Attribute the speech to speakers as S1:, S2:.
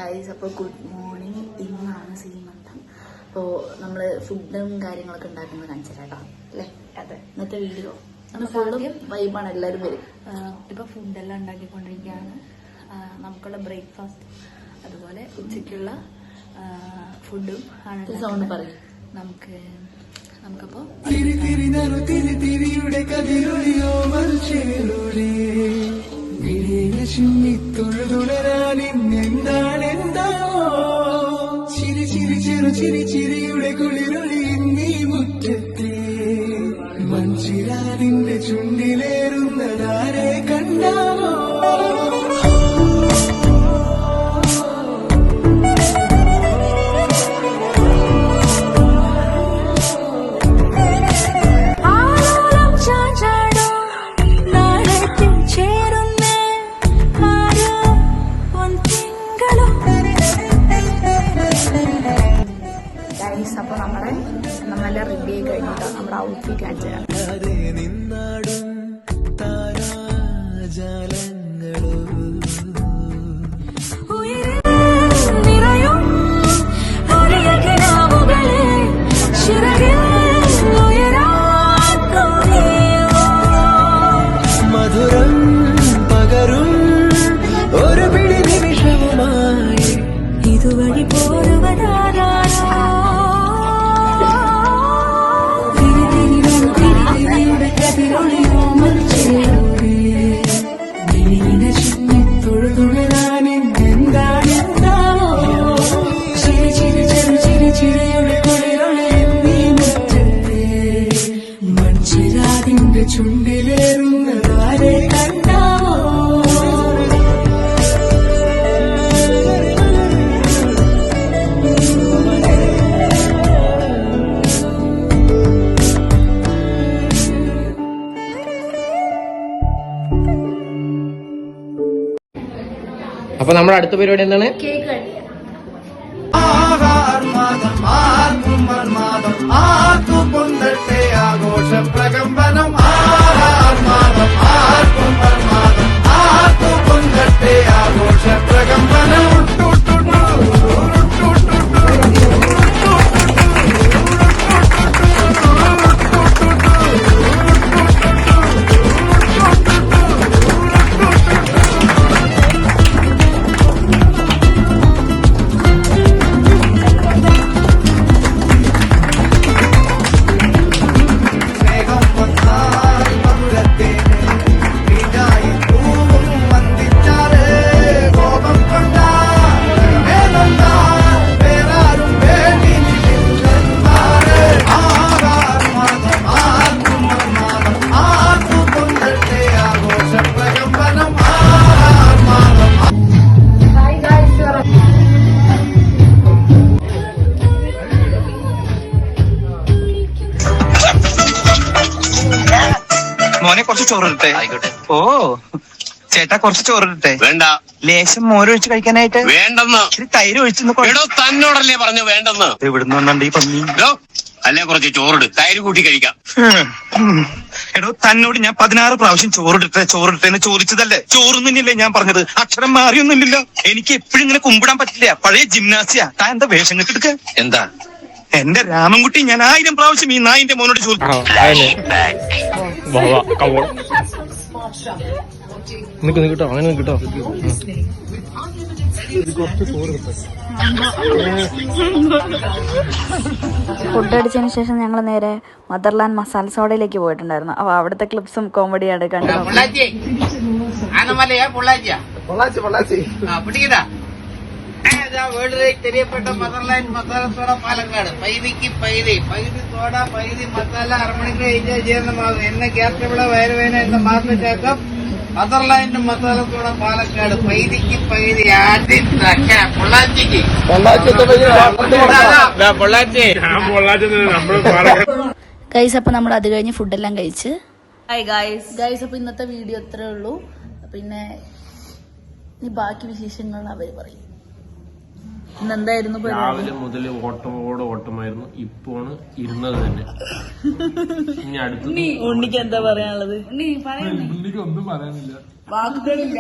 S1: Guys, അപ്പോൾ good morning. ഇന്നാണ് സീമന്തം. അപ്പോൾ നമ്മൾ ഫുഡും കാര്യങ്ങളൊക്കെ ഉണ്ടാക്കുന്നത് കാണിച്ചു കേട്ടോ അല്ലേ? അതെ, ഇന്നത്തെ വീഡിയോ ഫുള്ളും വൈബാണ്. എല്ലാവരും വരും. ഇപ്പോൾ ഫുഡെല്ലാം ഉണ്ടാക്കിക്കൊണ്ടിരിക്കുകയാണ്. നമുക്കുള്ള ബ്രേക്ക്ഫാസ്റ്റ്, അതുപോലെ ഉച്ചയ്ക്കുള്ള ഫുഡും ആണ്. സൗണ്ട് പറയും. നമുക്കപ്പോൾ
S2: ചിരിയുടെ കുളിരൊളി നീ മുറ്റത്തെ മഞ്ചിരാതിന്റെ ചുണ്ടിലേറുന്നതാരെ കണ്ടാവോ?
S1: അപ്പോൾ നമ്മളെല്ലാം റെഡി ആയി കഴിഞ്ഞിട്ട് നമ്മുടെ ഔട്ട്ഫിറ്റ് കാണിച്ചു തരാം.
S2: മധുരം പകരും ഒരു പിടി നിമിഷവുമായി ഇതുവഴി പോരുവതാരോ മഞ്ചിരാതിന്റെ ചുണ്ടിലേറുന്നതാരെ കണ്ടാവോ?
S3: അപ്പൊ നമ്മുടെ അടുത്ത പരിപാടി എന്താണ്?
S1: Cake cutting.
S2: ആഘോഷ പ്രകമ്പനം ആർമാദം ആർക്കും ആർക്കും പൊന്തട്ടെ ആഘോഷ പ്രകമ്പനം.
S4: മോനെ കുറച്ച് ചോറിട്ടെ.
S3: ആയിക്കോട്ടെ.
S4: ഓ ചേട്ടാ കുറച്ച് ചോറിട്ടെ.
S5: വേണ്ട.
S4: ലേശം മോരൊഴിച്ച് കഴിക്കാനായിട്ട്.
S5: വേണ്ടെന്ന്.
S4: ഇത്തിരി തൈര് ഒഴിച്ചു.
S5: എടോ തന്നോടല്ലേ പറഞ്ഞു വേണ്ടെന്ന്.
S4: എവിടുന്ന് വന്നുണ്ട് ഈ പന്നി?
S5: അല്ലേ കുറച്ച് ചോറിട്, തൈര് കൂട്ടി കഴിക്കാം.
S4: എടോ തന്നോട് ഞാൻ 16 പ്രാവശ്യം ചോറിട്ടെന്ന് ചോദിച്ചതല്ലേ? ചോറൊന്നുമില്ലേ ഞാൻ പറഞ്ഞത്? അക്ഷരം മാറിയൊന്നുമില്ലല്ലോ. എനിക്ക് എപ്പോഴും ഇങ്ങനെ കുമ്പിടാൻ പറ്റില്ല. പഴയ ജിംനാസിയാ. താൻ എന്താ വേഷം കെട്ടെടുക്ക?
S5: എന്താ
S4: എന്റെ രാമൻകുട്ടി, ഞാൻ 1000 പ്രാവശ്യം ഈ നായിന്റെ മോനോട് ചോദിച്ചു.
S3: നിക്കട്ടോ, അങ്ങനെ നിക്കട്ടോ.
S1: ഫുഡ് അടിച്ചതിന് ശേഷം ഞങ്ങൾ നേരെ മദർലാൻഡ് മസാല സോഡയിലേക്ക് പോയിട്ടുണ്ടായിരുന്നു. അപ്പോൾ അവിടുത്തെ ക്ലിപ്സും കോമഡിയാണ് കണ്ടത്.
S6: தெரியப்பட்ட மதர்லாண்ட் மசாலா சோடா பாலக்காடு பைதிக்கு பைதி சோடா பைதி மசாலா 6 மணிக்கு என்ஜாய் ஜீரணமாகும். என்ன கேப்டபிள வயிறு வேணும் இந்த மாச சேக்கம் மதர்லாண்ட் மசாலா சோடா பாലക്കാട് പൈതിക്ക് പൈതി ആദ്യം പൊള്ളാച്ചിക്ക്
S1: ഗൈസ്. അപ്പോൾ നമ്മൾ അത് കഴിഞ്ഞ് ഫുഡെല്ലാം കഴിച്ച് ഗൈസ് അപ്പോൾ ഇന്നത്തെ വീഡിയോ ഇത്രേ ഉള്ളൂ. പിന്നെ ഇനി ബാക്കി വിശേഷങ്ങൾ അവർ പറയും.
S3: രാവിലെ മുതൽ ഓട്ടമായിരുന്നു. ഇപ്പോണ് ഇരുന്നത് തന്നെ. ഇനി അടുത്ത്
S1: ഉണ്ണിക്ക് എന്താ പറയാനുള്ളത്?
S3: ഉണ്ണിക്ക് ഒന്നും പറയാനില്ല.
S1: വാക്കുകളില്ല.